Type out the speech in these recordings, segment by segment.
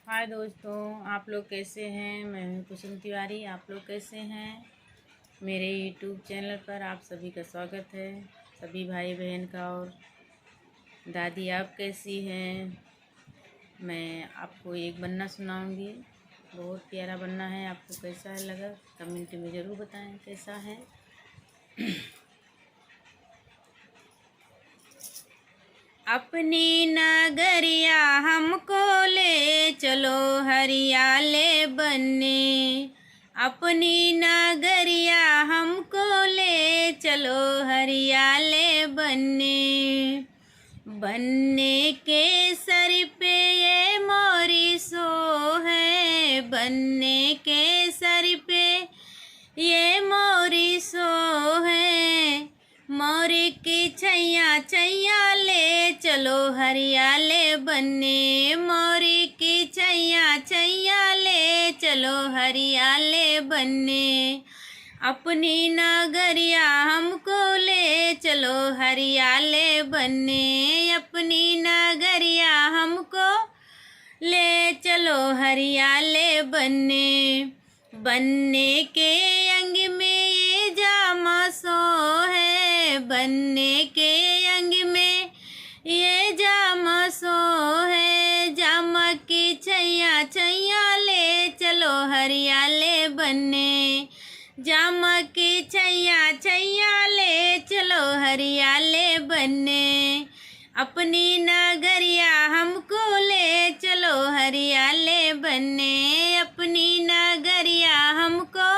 हाय दोस्तों, आप लोग कैसे हैं। मैं हूं कुसुम तिवारी। आप लोग कैसे हैं। मेरे यूट्यूब चैनल पर आप सभी का स्वागत है। सभी भाई बहन का। और दादी आप कैसी हैं। मैं आपको एक बन्ना सुनाऊंगी। बहुत प्यारा बन्ना है। आपको कैसा है लगा कमेंट में ज़रूर बताएं कैसा है। अपनी नगरिया हमको ले चलो हरियाले बनने। अपनी नगरिया हमको ले चलो हरियाले बनने। बनने के सर पे ये मोरी सो है। बनने के सर पे ये मोरी सो है। मोरी की छैया छैया ले चलो हरियाले बनने। मोरी की छैया छैया ले चलो हरियाले बनने। अपनी नगरिया हमको ले चलो हरियाले बनने। अपनी नगरिया हमको ले चलो हरियाले बनने। बनने के अंग में ये जामा सो है। बनने के अंग में ये जामा सो है। जामा की छैया छैया ले चलो हरियाले बनने। जामा की छैया छैया ले चलो हरियाले बनने। अपनी नगरिया हमको ले चलो हरियाले बनने। अपनी नगरिया हमको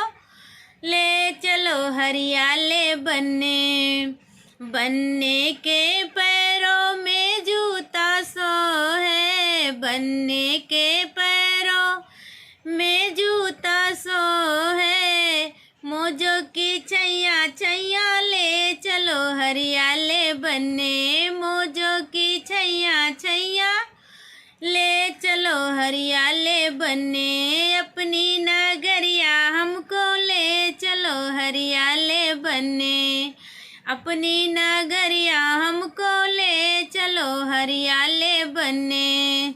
ले चलो हरियाले बनने। बनने के पैरों में जूता सो है। बनने के पैरों में जूता सो है। मोजों की छैया छैया ले चलो हरियाले बनने। मोजों की छैया छैया ले चलो हरियाले बनने। अपनी नगरिया हमको ले चलो हरियाले बनने। अपनी नगरिया हमको ले चलो हरियाले बनने।